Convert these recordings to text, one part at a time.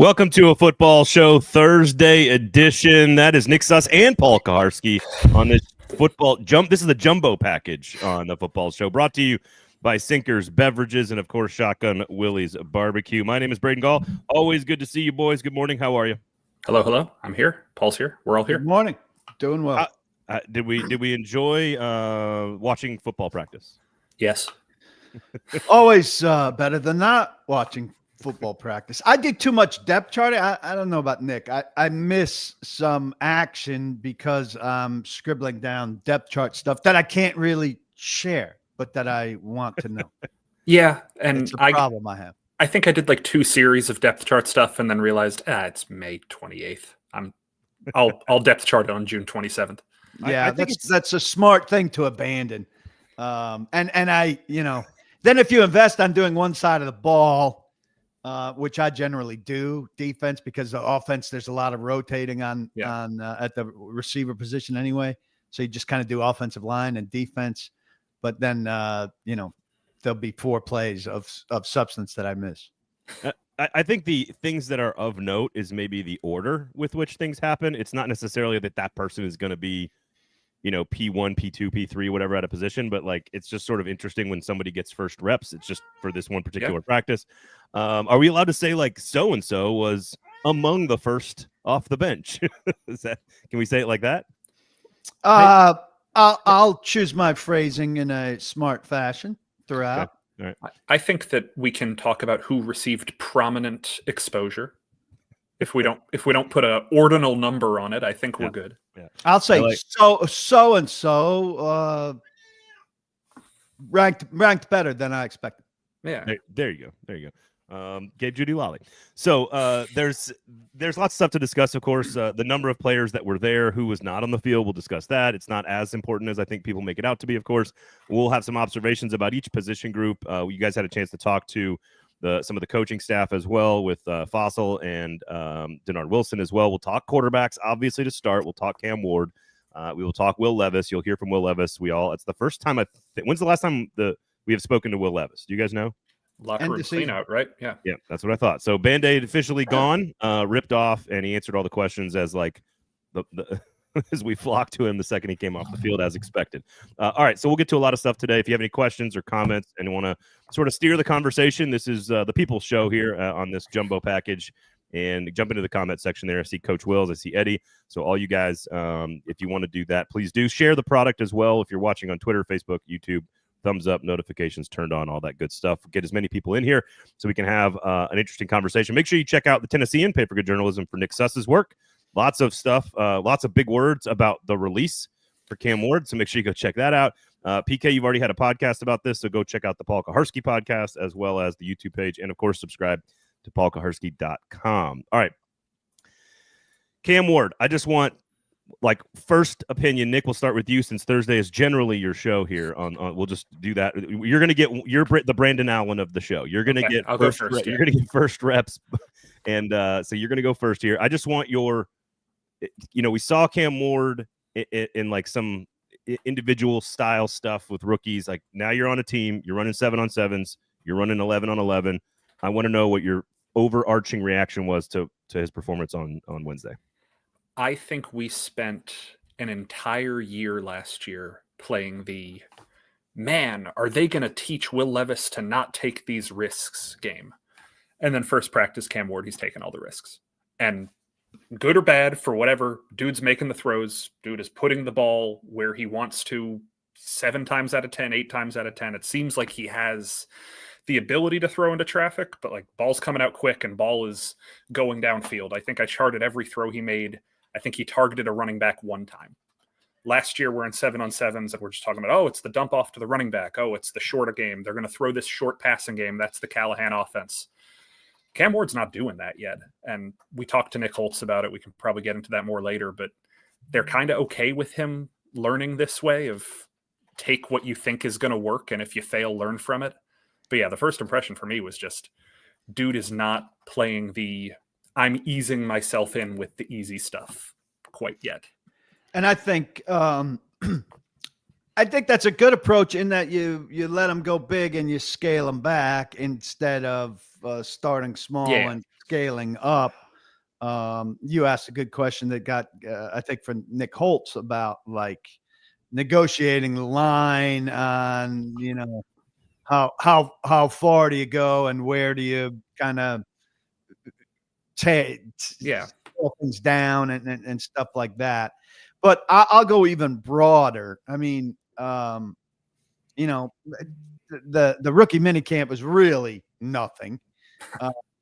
Welcome to a football show Thursday edition. That is Nick Suss and Paul Kuharsky on this football jump. This is the jumbo package on the football show, brought to you by Sinkers Beverages and, of course, Shotgun Willie's Barbecue. My name is Braden Gall. Always good to see you, boys. Good morning. How are you? Hello. I'm here. Paul's here. We're all here. Good morning. Doing well. Did we enjoy watching football practice? Yes. Always better than not watching football practice. I did too much depth charting. I don't know about Nick. I miss some action because I'm scribbling down depth chart stuff that I can't really share, but that I want to know. Yeah, and it's a problem I have. I think I did like 2 series of depth chart stuff and then realized, it's May 28th. I'll depth chart it on June 27th. Yeah, I think that's a smart thing to abandon. And I, then if you invest on doing one side of the ball, which I generally do, defense, because the offense, there's a lot of rotating on at the receiver position anyway. So you just kind of do offensive line and defense, but then there'll be 4 plays of substance that I miss. I think the things that are of note is maybe the order with which things happen. It's not necessarily that person is going to be, P1, P2, P3, whatever at a position, but it's just sort of interesting when somebody gets first reps. It's just for this one particular practice. Are we allowed to say so-and-so was among the first off the bench? Can we say it like that? I'll choose my phrasing in a smart fashion throughout. Okay. All right. I think that we can talk about who received prominent exposure. If we don't put an ordinal number on it, I think we're good. Yeah. I'll say so and so ranked better than I expected. Yeah. There you go. Gabe Judy Lolly. So there's lots of stuff to discuss, of course. The number of players that were there, who was not on the field, we'll discuss that. It's not as important as I think people make it out to be, of course. We'll have some observations about each position group. You guys had a chance to talk to some of the coaching staff as well, with Fossil and Denard Wilson as well. We'll talk quarterbacks, obviously, to start. We'll talk Cam Ward. We will talk Will Levis. You'll hear from Will Levis. It's the first time when's the last time we have spoken to Will Levis? Do you guys know? Locker room clean out, right? Yeah. Yeah, that's what I thought. So Band-Aid officially gone, ripped off, and he answered all the questions as as we flocked to him the second he came off the field, as expected. All right, so we'll get to a lot of stuff today. If you have any questions or comments and want to sort of steer the conversation, this is the People's Show here on this jumbo package. And jump into the comment section there. I see Coach Wills. I see Eddie. So all you guys, if you want to do that, please do. Share the product as well. If you're watching on Twitter, Facebook, YouTube, thumbs up, notifications turned on, all that good stuff. Get as many people in here so we can have an interesting conversation. Make sure you check out the Tennessean, Pay for Good Journalism, for Nick Suss's work. Lots of stuff, lots of big words about the release for Cam Ward, so make sure you go check that out. PK, you've already had a podcast about this, so go check out the Paul Kuharsky podcast as well as the YouTube page, and, of course, subscribe to paulkuharsky.com. All right. Cam Ward, I just want, first opinion. Nick, we'll start with you since Thursday is generally your show here. We'll just do that. You're going to get the Brandon Allen of the show. You're going to get first. You're going to get first reps, and so you're going to go first here. I just want your. We saw Cam Ward in some individual style stuff with rookies. Now you're on a team. You're running 7-on-7s. You're running 11-on-11. I want to know what your overarching reaction was to his performance on Wednesday. I think we spent an entire year last year playing the are they going to teach Will Levis to not take these risks game? And then first practice, Cam Ward, he's taking all the risks. And good or bad, for whatever, dude's making the throws. Dude is putting the ball where he wants to 7 times out of 10, 8 times out of 10. It seems like he has the ability to throw into traffic, but ball's coming out quick and ball is going downfield. I think I charted every throw he made. I think he targeted a running back 1 time. Last year, we're in 7-on-7s, and we're just talking about, it's the dump off to the running back. It's the shorter game. They're going to throw this short passing game. That's the Callahan offense. Cam Ward's not doing that yet. And we talked to Nick Holtz about it. We can probably get into that more later, but they're kind of okay with him learning this way of take what you think is going to work, and if you fail, learn from it. But yeah, the first impression for me was just, dude is not playing I'm easing myself in with the easy stuff quite yet. And I think that's a good approach in that you let them go big and you scale them back instead of starting small and scaling up. You asked a good question that got, I think, from Nick Holtz about like negotiating the line on, how far do you go and where do you kind of tear things down and stuff like that. But I'll go even broader. I mean, the rookie mini camp was really nothing.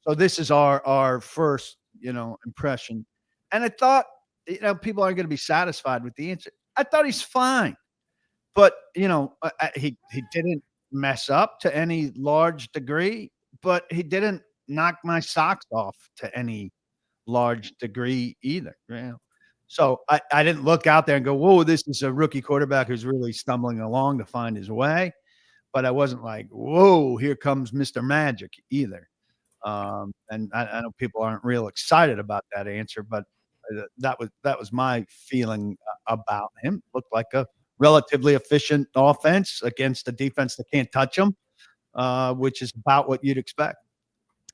So this is our first, impression. And I thought, people aren't going to be satisfied with the answer. I thought he's fine, but he didn't mess up to any large degree, but he didn't knock my socks off to any large degree either. So I didn't look out there and go, whoa, this is a rookie quarterback who's really stumbling along to find his way. But I wasn't like, whoa, here comes Mr. Magic either. And I know people aren't real excited about that answer, but that was my feeling about him. Looked like a relatively efficient offense against a defense that can't touch him, which is about what you'd expect.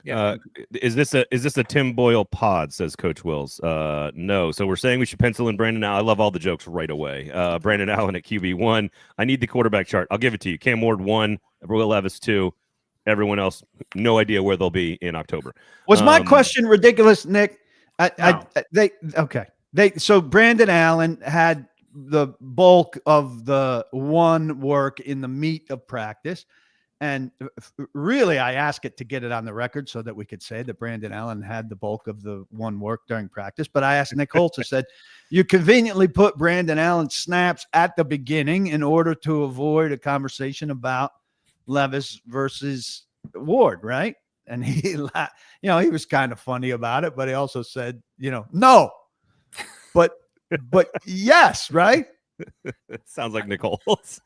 Yeah. Is this a Tim Boyle pod, says Coach Wills? No. So we're saying we should pencil in Brandon Allen. I love all the jokes right away. Brandon Allen at QB1. I need the quarterback chart. I'll give it to you. Cam Ward 1, Will Levis 2. Everyone else, no idea where they'll be in October. Was my question ridiculous, Nick? So Brandon Allen had the bulk of the one work in the meat of practice. And really, I ask it to get it on the record so that we could say that Brandon Allen had the bulk of the one work during practice. But I asked Nick Holtz, I said, you conveniently put Brandon Allen snaps at the beginning in order to avoid a conversation about Levis versus Ward, right? And he was kind of funny about it, but he also said, no, but yes, right? Sounds like Nick Holtz.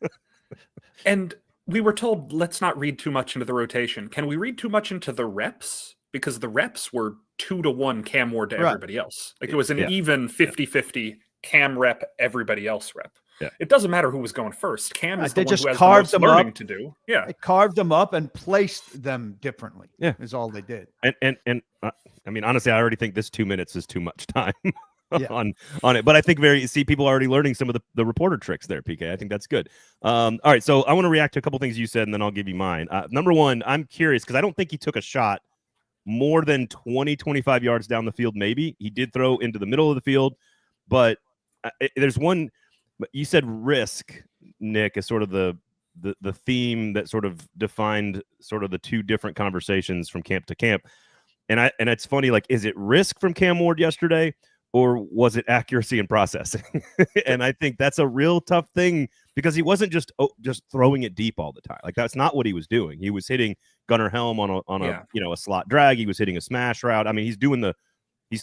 And we were told, let's not read too much into the rotation. Can we read too much into the reps? Because the reps were 2-to-1 Cam Ward to everybody else. Like it was an even 50-50 Cam rep, everybody else rep. Yeah. It doesn't matter who was going first. Cam is the one who has the most learning to do. Yeah, they carved them up and placed them differently. Yeah, is all they did. And I mean, honestly, I already think this 2 minutes is too much time on it. But I think people are already learning some of the reporter tricks there, PK. I think that's good. All right, so I want to react to a couple things you said, and then I'll give you mine. Number one, I'm curious because I don't think he took a shot more than 20, 25 yards down the field. Maybe he did throw into the middle of the field, but there's one. You said risk, Nick, is sort of the theme that sort of defined sort of the two different conversations from camp to camp. And it's funny, like, is it risk from Cam Ward yesterday, or was it accuracy and processing? And I think that's a real tough thing because he wasn't just throwing it deep all the time. Like that's not what he was doing. He was hitting Gunnar Helm on a slot drag. He was hitting a smash route. I mean, he's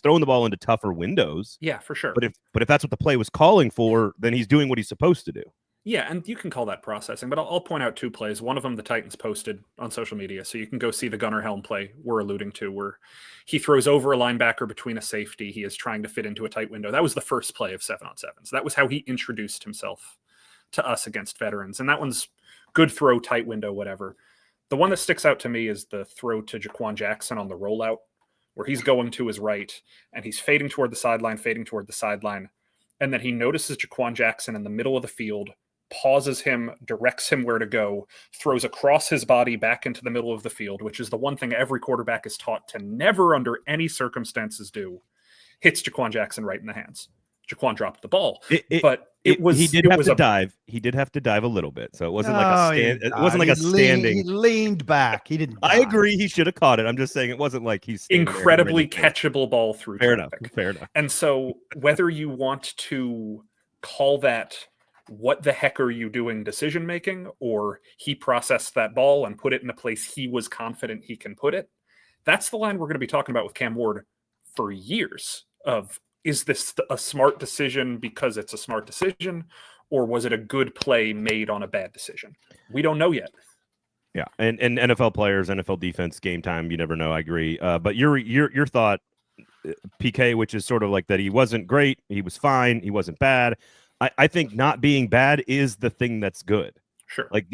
throwing the ball into tougher windows. Yeah, for sure. But if that's what the play was calling for, then he's doing what he's supposed to do. Yeah, and you can call that processing, but I'll point out two plays. One of them the Titans posted on social media, so you can go see the Gunnar Helm play we're alluding to, where he throws over a linebacker between a safety. He is trying to fit into a tight window. That was the first play of 7-on-7. So that was how he introduced himself to us against veterans, and that one's good throw, tight window, whatever. The one that sticks out to me is the throw to Jaquan Jackson on the rollout, where he's going to his right, and he's fading toward the sideline, and then he notices Jaquan Jackson in the middle of the field, pauses him, directs him where to go, throws across his body back into the middle of the field, which is the one thing every quarterback is taught to never under any circumstances do, hits Jaquan Jackson right in the hands. Jaquan dropped the ball, but he did have to dive. He did have to dive a little bit, so it wasn't it wasn't like a standing. He leaned back. He didn't. I agree. He should have caught it. I'm just saying it wasn't like he's incredibly catchable ball through. Fair enough. And so whether you want to call that what the heck are you doing decision making, or he processed that ball and put it in a place he was confident he can put it, that's the line we're going to be talking about with Cam Ward for years of, is this a smart decision because it's a smart decision, or was it a good play made on a bad decision? We don't know yet. Yeah, and NFL players, NFL defense, game time, you never know. I agree. But your thought, PK, which is sort of like that he wasn't great, he was fine, he wasn't bad. I think not being bad is the thing that's good. Sure. Like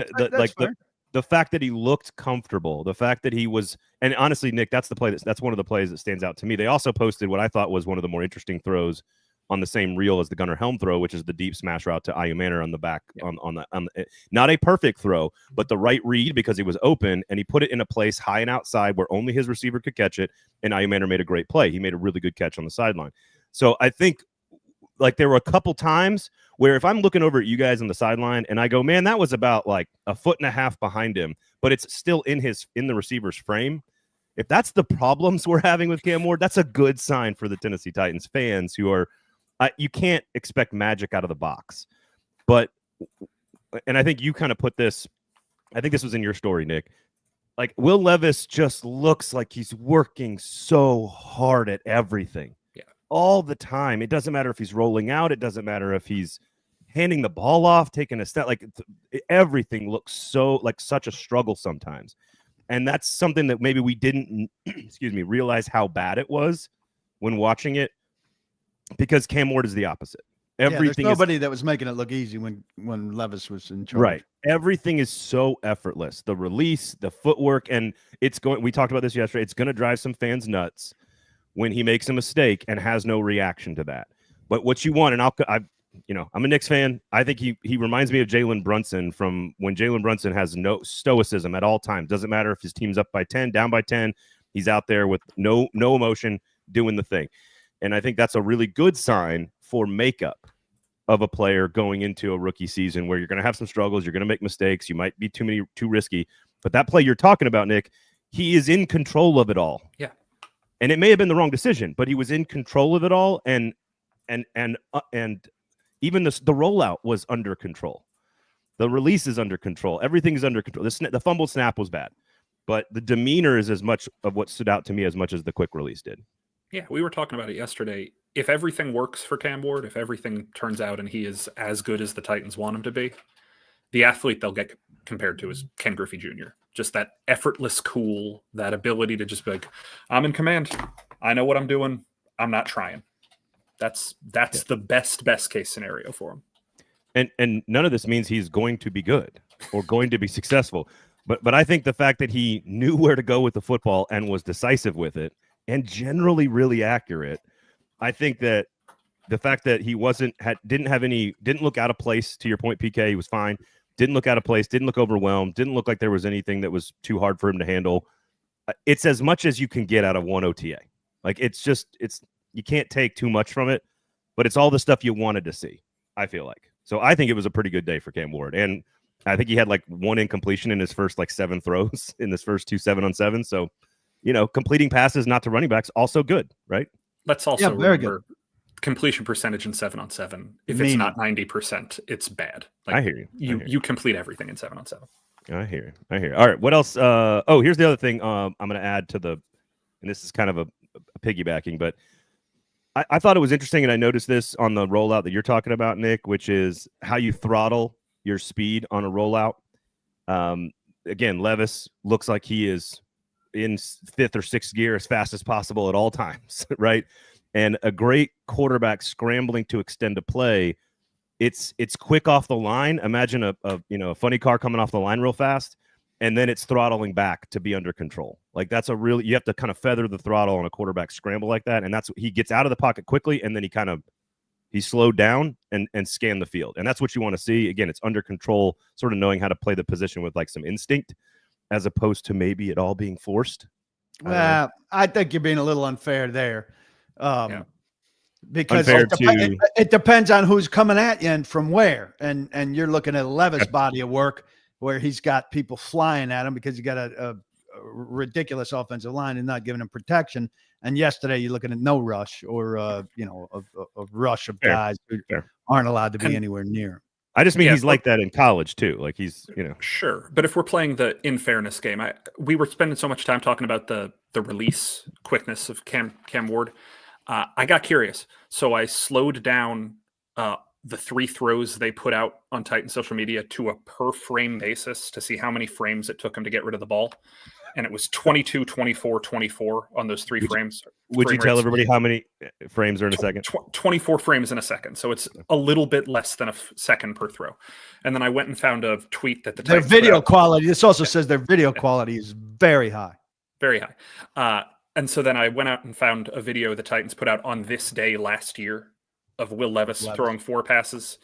the fact that he looked comfortable, the fact that he was, and honestly, Nick, that's one of the plays that stands out to me. They also posted what I thought was one of the more interesting throws on the same reel as the Gunnar Helm throw, which is the deep smash route to Ayu Manor on the back, not a perfect throw, but the right read because he was open, and he put it in a place high and outside where only his receiver could catch it, and Ayu Manor made a great play. He made a really good catch on the sideline. So I think like there were a couple times where if I'm looking over at you guys on the sideline and I go, man, that was about like a foot and a half behind him, but it's still in the receiver's frame. If that's the problems we're having with Cam Ward, that's a good sign for the Tennessee Titans fans who are, you can't expect magic out of the box. But, and I think you kind of put this, I think this was in your story, Nick. Like Will Levis just looks like he's working so hard at everything. All the time. It doesn't matter if he's rolling out. It doesn't matter if he's handing the ball off, taking a step. Like everything looks so like such a struggle sometimes. And that's something that maybe we didn't, realize how bad it was when watching it, because Cam Ward is the opposite. Everything there's nobody that was making it look easy when Levis was in charge. Right. Everything is so effortless. The release, the footwork, and we talked about this yesterday. It's going to drive some fans nuts when he makes a mistake and has no reaction to that. But what you want, and I'm a Knicks fan. I think he reminds me of Jalen Brunson from when Jalen Brunson has no stoicism at all times. Doesn't matter if his team's up by 10, down by 10. He's out there with no emotion doing the thing. And I think that's a really good sign for makeup of a player going into a rookie season where you're going to have some struggles. You're going to make mistakes. You might be too risky. But that play you're talking about, Nick, he is in control of it all. Yeah. And it may have been the wrong decision, but he was in control of it all, and even the rollout was under control. The release is under control. Everything is under control. The fumble snap was bad, but the demeanor is as much of what stood out to me as much as the quick release did. Yeah, we were talking about it yesterday. If everything works for Cam Ward, if everything turns out and he is as good as the Titans want him to be, the athlete they'll get compared to is Ken Griffey Jr. Just that effortless cool, that ability to just be like, I'm in command. I know what I'm doing. I'm not trying. That's the best case scenario for him. And none of this means he's going to be good or going to be successful. But I think the fact that he knew where to go with the football and was decisive with it and generally really accurate, I think that the fact that he didn't look out of place, to your point, PK, he was fine. Didn't look out of place, didn't look overwhelmed, didn't look like there was anything that was too hard for him to handle. It's as much as you can get out of one OTA. Like you can't take too much from it, but it's all the stuff you wanted to see, I feel like. So I think it was a pretty good day for Cam Ward. And I think he had like one incompletion in his first like 7 throws in his first 2 7-on-7. So, completing passes not to running backs, also good, right? Let's also remember completion percentage in 7-on-7. If it's not 90%, it's bad. Like, I hear you. You complete everything in 7-on-7. I hear you. All right. What else? Here's the other thing I'm going to add to and this is kind of a piggybacking, but I thought it was interesting, and I noticed this on the rollout that you're talking about, Nick, which is how you throttle your speed on a rollout. Again, Levis looks like he is in 5th or 6th gear as fast as possible at all times, right? And a great quarterback scrambling to extend a play, it's quick off the line. Imagine a funny car coming off the line real fast, and then it's throttling back to be under control. Like you have to kind of feather the throttle on a quarterback scramble like that, and he gets out of the pocket quickly, and then he slowed down and scanned the field, and that's what you want to see. Again, it's under control, sort of knowing how to play the position with like some instinct, as opposed to maybe it all being forced. I think you're being a little unfair there. Because Unfair it depends on who's coming at you and from where. And you're looking at a Levis body of work where he's got people flying at him because you got a ridiculous offensive line and not giving him protection. And yesterday you're looking at no rush or a rush of guys who aren't allowed to be anywhere near him. I just mean he's like that in college too. Like he's, Sure. But if we're playing the in fairness game, we were spending so much time talking about the release quickness of Cam Ward. I got curious. So I slowed down the 3 throws they put out on Titan social media to a per frame basis to see how many frames it took him to get rid of the ball. And it was 22, 24, 24 on those 3 frames. Would you tell everybody how many frames are in a second? 24 frames in a second. So it's a little bit less than a second per throw. And then I went and found a tweet that their video quality. This also says their video quality is very high. Very high. And so then I went out and found a video the Titans put out on this day last year of Will Levis throwing 4 passes,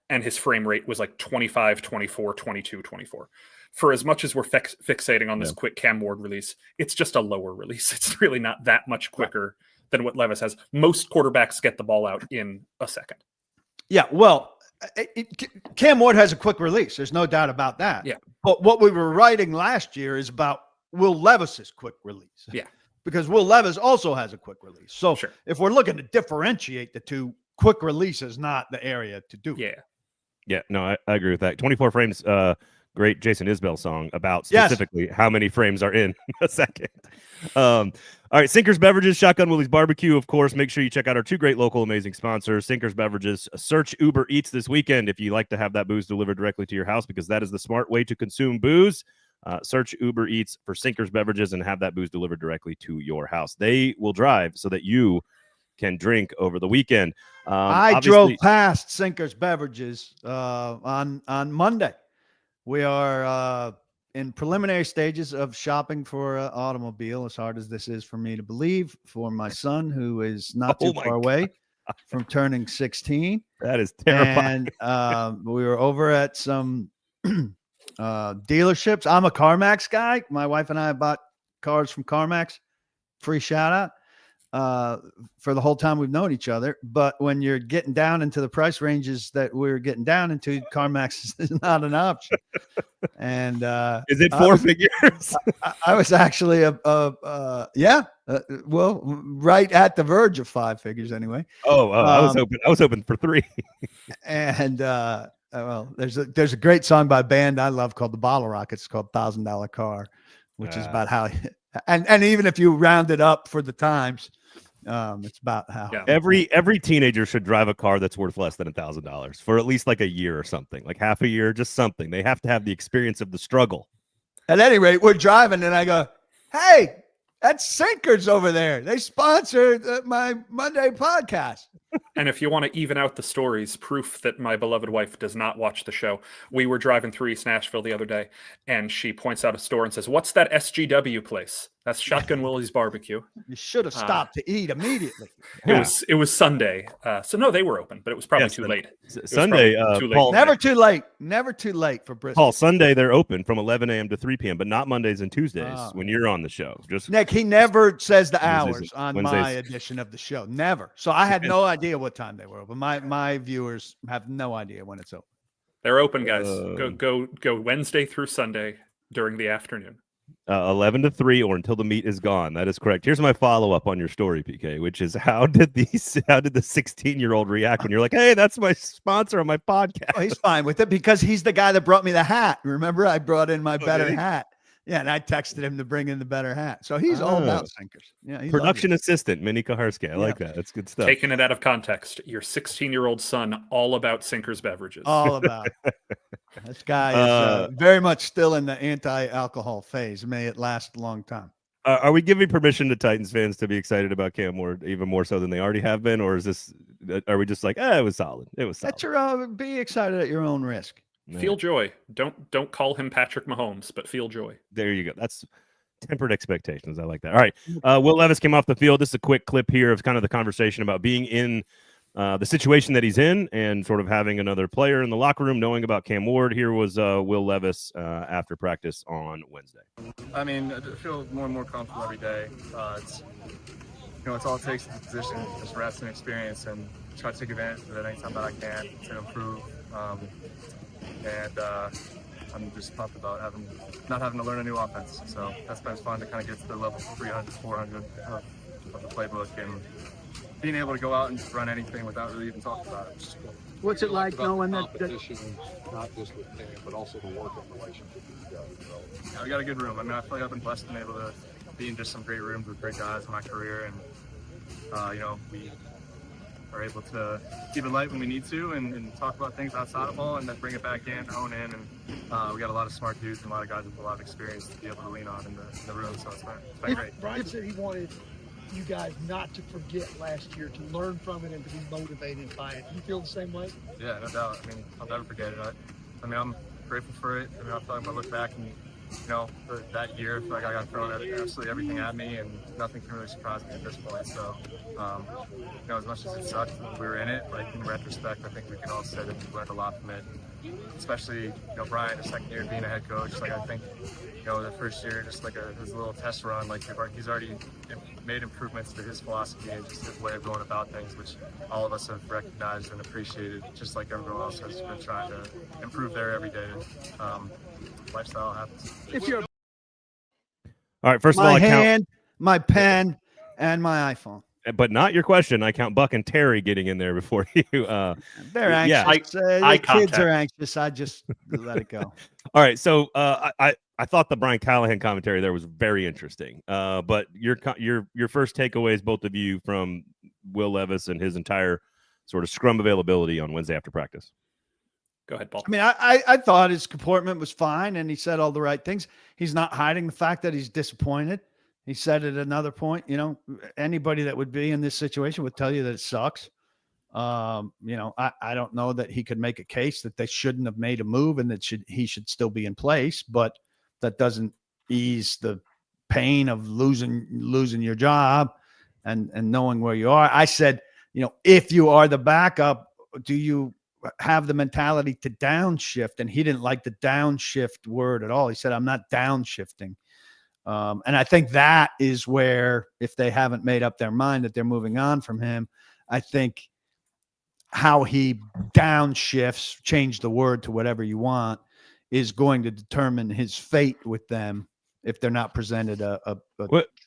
and his frame rate was like 25, 24, 22, 24. For as much as we're fixating on this quick Cam Ward release, it's just a lower release. It's really not that much quicker than what Levis has. Most quarterbacks get the ball out in a second. Yeah, well, Cam Ward has a quick release. There's no doubt about that. Yeah. But what we were writing last year is about Will Levis's quick release. Yeah. Because Will Levis also has a quick release. So if we're looking to differentiate the two, quick release is not the area to do. Yeah. Yeah, no, I agree with that. 24 frames, great Jason Isbell song about specifically how many frames are in a second. All right, Sinkers Beverages, Shotgun Willie's Barbecue, of course. Make sure you check out our 2 great local amazing sponsors, Sinkers Beverages. Search Uber Eats this weekend if you like to have that booze delivered directly to your house, because that is the smart way to consume booze. Search Uber Eats for Sinkers Beverages and have that booze delivered directly to your house. They will drive so that you can drink over the weekend. I drove past Sinkers Beverages on Monday. We are in preliminary stages of shopping for an automobile, as hard as this is for me to believe, for my son, who is not too far away from turning 16. That is terrifying. And we were over at some dealerships. I'm a CarMax guy. My wife and I bought cars from CarMax. Free shout out for the whole time we've known each other. But when you're getting down into the price ranges that we're getting down into, CarMax is not an option. And is it 4 figures? I was actually well, right at the verge of 5 figures anyway. I was hoping for 3. And well, there's a great song by a band I love called the Bottle Rockets. It's called $1,000 Car, which is about how and even if you round it up for the times, it's about how every teenager should drive a car that's worth less than $1,000 for at least like a year or something, like half a year, just something. They have to have the experience of the struggle. At any rate, we're driving and I go, hey, that's Sinkers over there. They sponsored my Monday podcast. And if you want to even out the stories, proof that my beloved wife does not watch the show, we were driving through East Nashville the other day, and she points out a store and says, what's that SGW place? That's Shotgun Willie's Barbecue. You should have stopped to eat immediately. It was Sunday. So no, they were open, but it was probably too late. Sunday, too late. Paul, never too late. Never too late for Bristol. Paul, Sunday they're open from 11 a.m. to 3 p.m., but not Mondays and Tuesdays when you're on the show. Just Nick, he never says the hours on my edition of the show. Never. So I had no idea what time they were open. My viewers have no idea when it's open. They're open, guys. Go Wednesday through Sunday during the afternoon. 11 to 3 or until the meat is gone. That is correct. Here's my follow-up on your story, PK, which is how did the 16-year-old react when you're like, hey, that's my sponsor on my podcast? Oh, he's fine with it because he's the guy that brought me the hat. Remember, I brought in my better hat. Yeah, and I texted him to bring in the better hat. So he's all about Sinkers. Yeah, production assistant, Minnie Kuharsky. I like that. That's good stuff. Taking it out of context, your 16-year-old son, all about Sinkers Beverages. All about it. This guy is very much still in the anti-alcohol phase. May it last a long time. Are we giving permission to Titans fans to be excited about Cam Ward even more so than they already have been? Or are we just like, it was solid. It was solid. That's your be excited at your own risk. Man. Feel joy. Don't call him Patrick Mahomes, but feel joy. There you go. That's tempered expectations. I like that. All right. Will Levis came off the field. This is a quick clip here of kind of the conversation about being in the situation that he's in and sort of having another player in the locker room, knowing about Cam Ward. Here was Will Levis after practice on Wednesday. I mean, I feel more and more comfortable every day. It's all it takes in the position, just rest and experience, and try to take advantage of it anytime that I can to improve. And I'm just pumped about not having to learn a new offense. So that's been fun to kind of get to the level 300, 400 of the playbook and being able to go out and just run anything without really even talking about it, which is cool. What's it like knowing that competition, not just with Cam, but also the working relationship with you guys? Yeah, we got a good room. I mean, I feel like I've been blessed and able to be in just some great rooms with great guys in my career, and we are able to keep it light when we need to and talk about things outside of ball and then bring it back in, hone in. And we got a lot of smart dudes and a lot of guys with a lot of experience to be able to lean on in the room. So it's been great. Brian said he wanted you guys not to forget last year, to learn from it and to be motivated by it. You feel the same way? Yeah, no doubt. I mean, I'll never forget it. I mean, I'm grateful for it. I mean, I feel like if I look back and, that year, I feel like I got thrown absolutely everything at me, and nothing can really surprise me at this point. So, as much as it sucked when we were in it, like in retrospect, I think we can all say that we learned a lot from it. Especially, Brian, the second year being a head coach. Like I think, the first year, just like his little test run, like he's already made improvements to his philosophy and just his way of going about things, which all of us have recognized and appreciated, just like everyone else has been trying to improve there every day. Lifestyle happens. If you're All right. First of all, My I count, hand, my pen, and my iPhone. but not your question. I count Buck and Terry getting in there before you. They're Yeah. anxious. Eye The kids contact. are anxious. I just let it go. All right. So I thought the Brian Callahan commentary there was very interesting. But your first takeaways, both of you, from Will Levis and his entire sort of scrum availability on Wednesday after practice. Go ahead, Paul. I mean, I thought his comportment was fine, and he said all the right things. He's not hiding the fact that he's disappointed. He said at another point, anybody that would be in this situation would tell you that it sucks. I don't know that he could make a case that they shouldn't have made a move and that he should still be in place, but that doesn't ease the pain of losing your job and knowing where you are. I said, if you are the backup, do you have the mentality to downshift? And he didn't like the downshift word at all. He said, I'm not downshifting. And I think that is where, if they haven't made up their mind that they're moving on from him, I think how he downshifts, change the word to whatever you want, is going to determine his fate with them if they're not presented a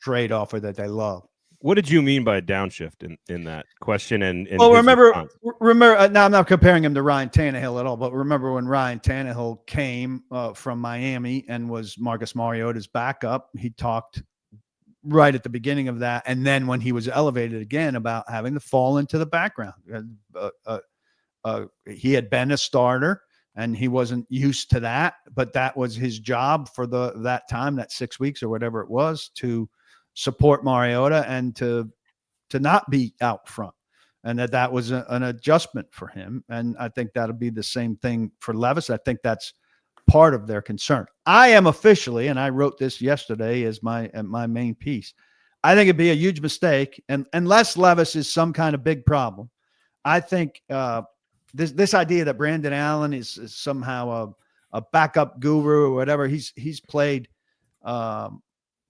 trade offer that they love. What did you mean by downshift in that question? And well, his remember, response? now I'm not comparing him to Ryan Tannehill at all, but remember when Ryan Tannehill came from Miami and was Marcus Mariota's backup, he talked right at the beginning of that. And then when he was elevated again about having to fall into the background, he had been a starter and he wasn't used to that, but that was his job for that time, that 6 weeks or whatever it was, to support Mariota and to not be out front, and that was an adjustment for him. And I think that'll be the same thing for Levis. I think that's part of their concern. I am officially, and I wrote this yesterday as my main piece, I think it'd be a huge mistake, and unless Levis is some kind of big problem, I think this idea that Brandon Allen is somehow a backup guru or whatever. He's played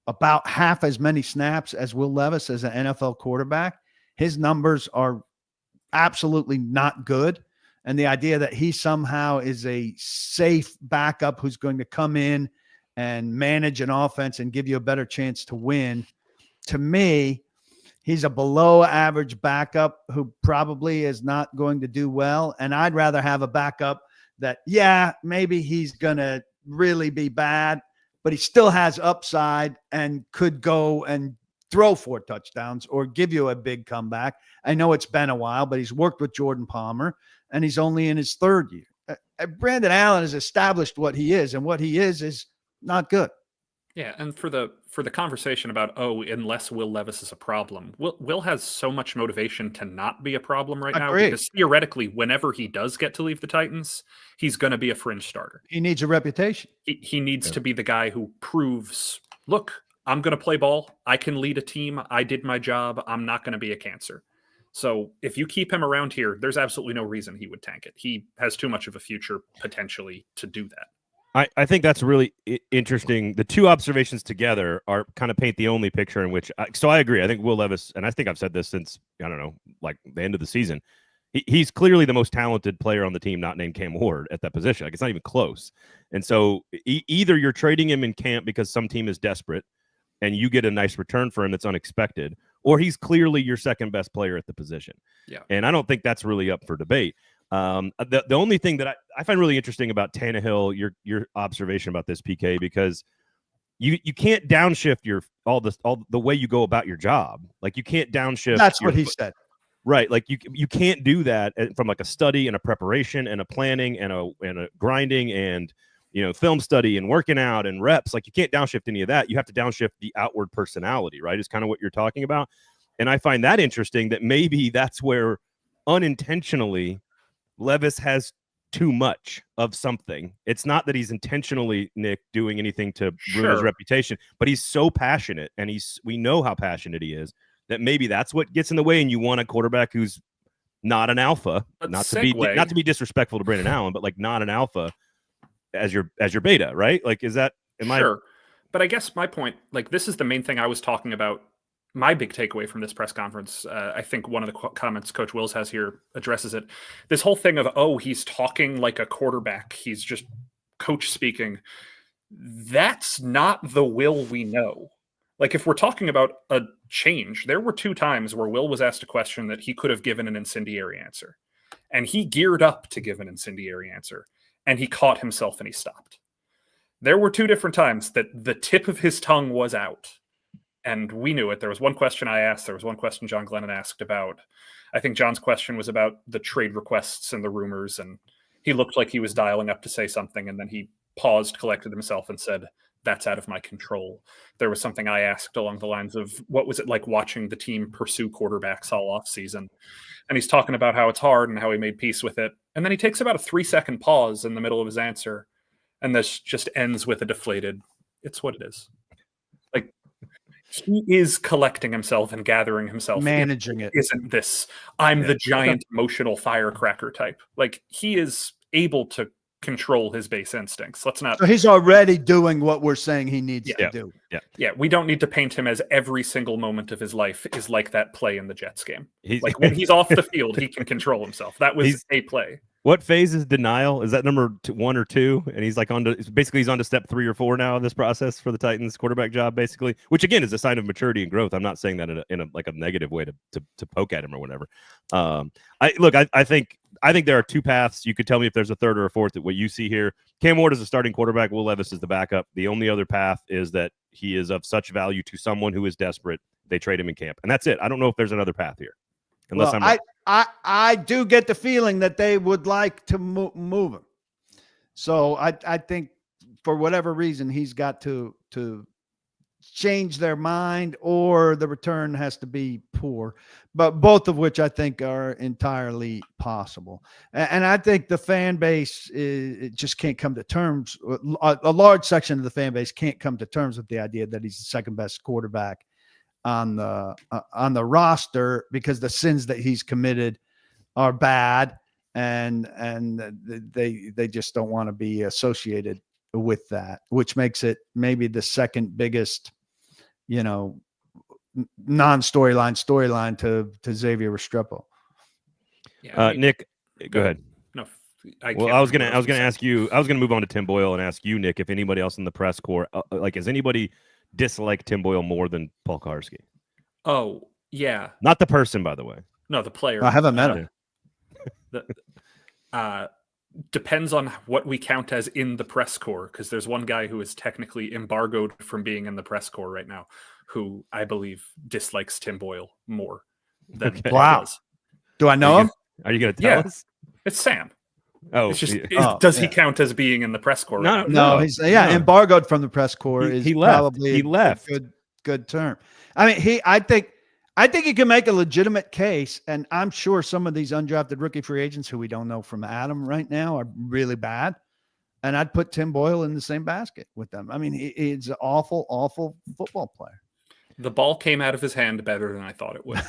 about half as many snaps as Will Levis as an NFL quarterback. His numbers are absolutely not good. And the idea that he somehow is a safe backup who's going to come in and manage an offense and give you a better chance to win, to me, he's a below average backup who probably is not going to do well. And I'd rather have a backup that, maybe he's going to really be bad, but he still has upside and could go and throw 4 touchdowns or give you a big comeback. I know it's been a while, but he's worked with Jordan Palmer and he's only in his 3rd year. Brandon Allen has established what he is, and what he is not good. Yeah, and for the conversation about, unless Will Levis is a problem, Will has so much motivation to not be a problem right now, because theoretically, whenever he does get to leave the Titans, he's going to be a fringe starter. He needs a reputation. He needs to be the guy who proves, look, I'm going to play ball. I can lead a team. I did my job. I'm not going to be a cancer. So if you keep him around here, there's absolutely no reason he would tank it. He has too much of a future potentially to do that. I think that's really interesting. The two observations together are kind of paint the only picture in which so I agree. I think Will Levis, and I think I've said this since, I don't know, like the end of the season, he's clearly the most talented player on the team, not named Cam Ward, at that position. Like, it's not even close. And so either you're trading him in camp because some team is desperate and you get a nice return for him that's unexpected, or he's clearly your second best player at the position. Yeah. And I don't think that's really up for debate. The only thing that I find really interesting about Tannehill, your observation about this, PK, because you can't downshift all the way you go about your job. Like, you can't downshift. That's what he said. Right. Like you can't do that from like a study and a preparation and a planning and a grinding and, film study and working out and reps. Like you can't downshift any of that. You have to downshift the outward personality, right? Is kind of what you're talking about. And I find that interesting that maybe that's where unintentionally Levis has too much of something. It's not that he's intentionally, Nick, doing anything to ruin his reputation, but he's so passionate, and we know how passionate he is, that maybe that's what gets in the way. And you want a quarterback who's not an alpha, not to be disrespectful to Brandon Allen, but like not an alpha as your beta, right? Like, is that sure? But I guess my point, like, this is the main thing I was talking about. My big takeaway from this press conference, I think one of the comments Coach Wills has here addresses it. This whole thing of, he's talking like a quarterback. He's just coach speaking. That's not the Will we know. Like, if we're talking about a change, there were 2 times where Will was asked a question that he could have given an incendiary answer. And he geared up to give an incendiary answer. And he caught himself and he stopped. There were 2 different times that the tip of his tongue was out. And we knew it. There was one question I asked. There was one question John Glennon asked about. I think John's question was about the trade requests and the rumors. And he looked like he was dialing up to say something. And then he paused, collected himself, and said, "That's out of my control." There was something I asked along the lines of, what was it like watching the team pursue quarterbacks all off season? And he's talking about how it's hard and how he made peace with it. And then he takes about a 3-second pause in the middle of his answer. And this just ends with a deflated, "It's what it is." Like, he is collecting himself and gathering himself. Managing it. Isn't this, I'm the giant emotional firecracker type. Like, he is able to control his base instincts. Let's not. So he's already doing what we're saying he needs to do. Yeah. We don't need to paint him as every single moment of his life is like that play in the Jets game. Like, when he's off the field, he can control himself. That was a play. What phase is denial? Is that number 1 or 2? And he's like he's on to step 3 or 4 now in this process for the Titans quarterback job, basically, which again is a sign of maturity and growth. I'm not saying that in a negative way to poke at him or whatever. I think there are 2 paths. You could tell me if there's a third or a fourth. That what you see here, Cam Ward is a starting quarterback. Will Levis is the backup. The only other path is that he is of such value to someone who is desperate. They trade him in camp, and that's it. I don't know if there's another path here. Unless I do get the feeling that they would like to move him. So I think for whatever reason, he's got to change their mind, or the return has to be poor, but both of which I think are entirely possible. And I think the fan base it just can't come to terms. A large section of the fan base can't come to terms with the idea that he's the second best quarterback on the roster, because the sins that he's committed are bad, and they just don't want to be associated with that, which makes it maybe the second biggest, non-storyline to Xavier Restrepo. Yeah, Nick, go ahead. No, I was gonna ask you. I was gonna move on to Tim Boyle and ask you, Nick, if anybody else in the press corps, has anybody disliked Tim Boyle more than Paul Kuharsky? Oh yeah, not the person, by the way. No, the player. I haven't met him. Depends on what we count as in the press corps, because there's one guy who is technically embargoed from being in the press corps right now, who I believe dislikes Tim Boyle more than he does. Do I know him? Are you going to tell us? It's Sam. Oh, it's just does he count as being in the press corps? No, he's embargoed from the press corps. He left. A good term. I mean, I think you can make a legitimate case, and I'm sure some of these undrafted rookie free agents who we don't know from Adam right now are really bad, and I'd put Tim Boyle in the same basket with them. I mean, he's an awful, awful football player. The ball came out of his hand better than I thought it would.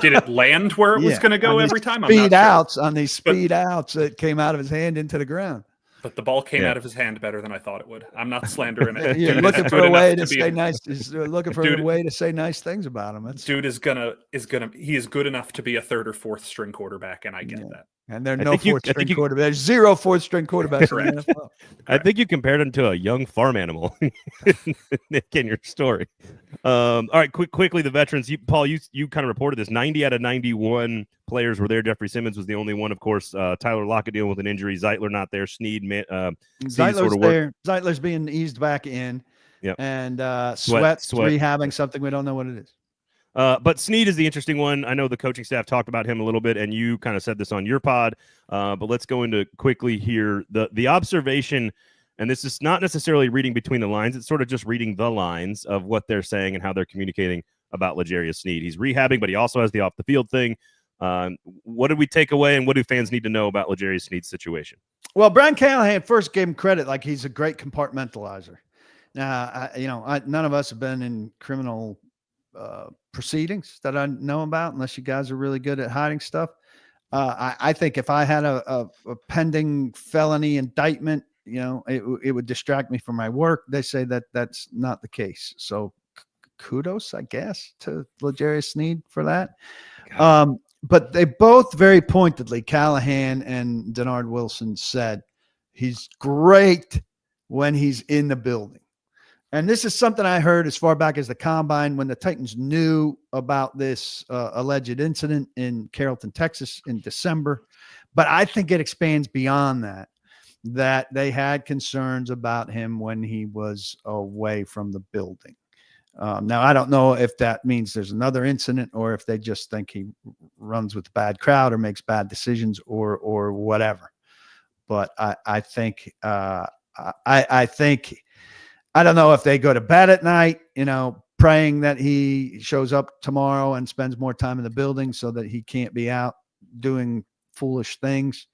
Did it land where it was going to go every time? On these speed outs, it came out of his hand into the ground. But the ball came out of his hand better than I thought it would. I'm not slandering it. You're looking for a way to say nice. Looking for a way to say nice things about him. Dude is gonna. He is good enough to be a third or fourth string quarterback, and I get that. And there are no fourth string quarterbacks. There's 0 fourth string quarterbacks in the NFL. I think you compared him to a young farm animal, Nick, in your story. All right, quickly, the veterans. Paul, you kind of reported this. 90 out of 91 players were there. Jeffrey Simmons was the only one, of course. Tyler Lockett dealing with an injury. Zeitler not there. Sneed, Zeitler's there. Zeitler's being eased back in. Yep. And Sweat's rehabbing something. We don't know what it is. But Sneed is the interesting one. I know the coaching staff talked about him a little bit, and you kind of said this on your pod. But let's go into quickly here. The observation, and this is not necessarily reading between the lines. It's sort of just reading the lines of what they're saying and how they're communicating about Legarius Sneed. He's rehabbing, but he also has the off the field thing. What did we take away, and what do fans need to know about Legarius Sneed's situation? Well, Brian Callahan first gave him credit, like he's a great compartmentalizer. Now, none of us have been in criminal proceedings that I know about, unless you guys are really good at hiding stuff. I think if I had a pending felony indictment, it would distract me from my work. They say that that's not the case. So kudos, I guess, to Legarius Sneed for that. But they both very pointedly, Callahan and Denard Wilson, said he's great when he's in the building. And this is something I heard as far back as the combine, when the Titans knew about this alleged incident in Carrollton, Texas in December. But I think it expands beyond that they had concerns about him when he was away from the building. Now, I don't know if that means there's another incident, or if they just think he runs with a bad crowd or makes bad decisions or whatever. But I think I don't know if they go to bed at night, praying that he shows up tomorrow and spends more time in the building so that he can't be out doing foolish things.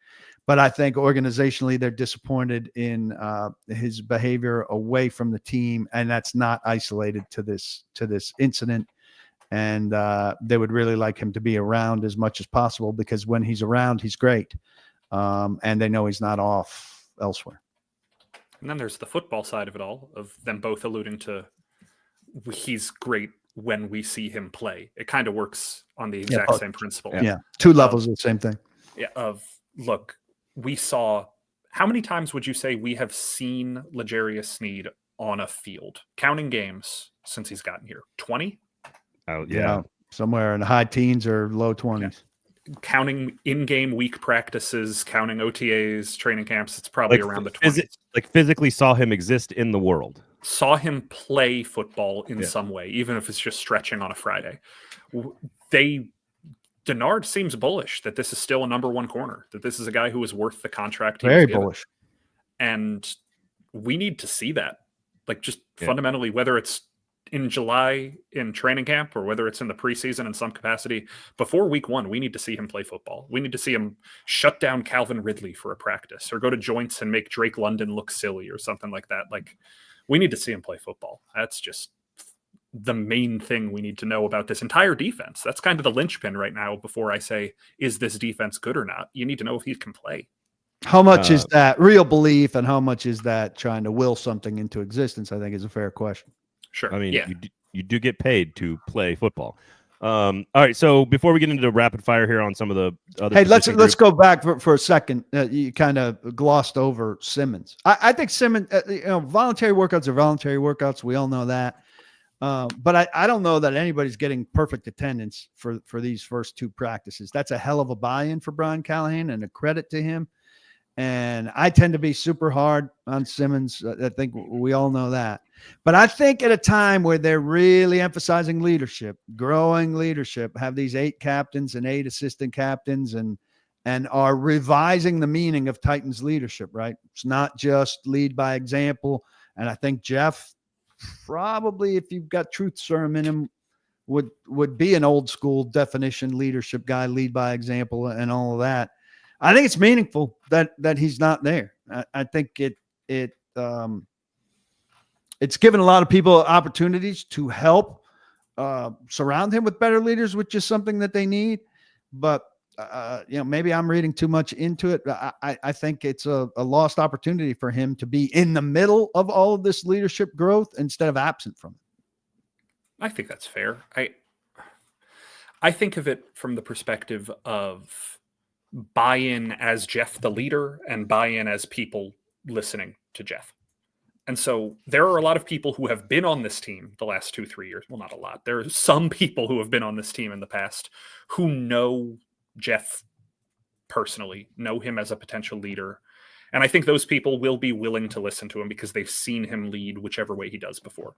But I think organizationally, they're disappointed in his behavior away from the team, and that's not isolated to this incident. And they would really like him to be around as much as possible, because when he's around, he's great, and they know he's not off elsewhere. And then there's the football side of it all, of them both alluding to he's great when we see him play. It kind of works on the exact same principle. Yeah. Two levels of the same thing. Yeah. Look, we saw, how many times would you say we have seen Legarius Sneed on a field, counting games since he's gotten here? 20? Oh, yeah. Somewhere in the high teens or low 20s. Yeah. Counting in-game week practices, counting OTAs, training camps, it's probably around the 20s. Physically saw him exist in the world. Saw him play football in some way, even if it's just stretching on a Friday. Denard seems bullish that this is still a number one corner, that this is a guy who is worth the contract. Very bullish. And we need to see that. Fundamentally, whether it's in July in training camp or whether it's in the preseason in some capacity, before week one, we need to see him play football. We need to see him shut down Calvin Ridley for a practice, or go to joints and make Drake London look silly or something like that. We need to see him play football. That's just the main thing we need to know about this entire defense. That's kind of the linchpin right now before I say, is this defense good or not? You need to know if he can play. How much is that real belief, and how much is that trying to will something into existence, I think is a fair question. Sure. I mean, you do get paid to play football. All right. So before we get into the rapid fire here on some of the other, hey, let's go back for a second. You kind of glossed over Simmons. I think Simmons, voluntary workouts are voluntary workouts. We all know that. But I don't know that anybody's getting perfect attendance for these first two practices. That's a hell of a buy-in for Brian Callahan, and a credit to him. And I tend to be super hard on Simmons. I think we all know that. But I think at a time where they're really emphasizing leadership, growing leadership, have these 8 captains and 8 assistant captains, and are revising the meaning of Titans leadership, right? It's not just lead by example. And I think Jeff, probably, if you've got truth serum in him, would be an old school definition leadership guy, lead by example and all of that. I think it's meaningful that he's not there. I think it's given a lot of people opportunities to help surround him with better leaders, which is something that they need. But maybe I'm reading too much into it. I think it's a lost opportunity for him to be in the middle of all of this leadership growth instead of absent from it. I think that's fair. I think of it from the perspective of buy-in as Jeff the leader, and buy-in as people listening to Jeff. And so there are a lot of people who have been on this team the last 2-3 years. Well, not a lot. There are some people who have been on this team in the past who know Jeff personally, know him as a potential leader. And I think those people will be willing to listen to him because they've seen him lead whichever way he does before.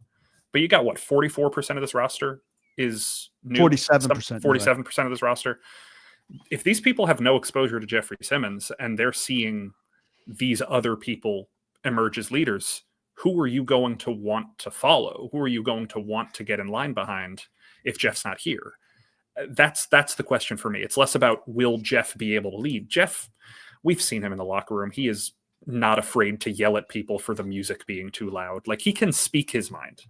But you got 44% of this roster is new. 47%. 47% of this roster. If these people have no exposure to Jeffrey Simmons and they're seeing these other people emerge as leaders, who are you going to want to follow? Who are you going to want to get in line behind if Jeff's not here? That's the question for me. It's less about will Jeff be able to lead. Jeff, we've seen him in the locker room. He is not afraid to yell at people for the music being too loud. Like, he can speak his mind.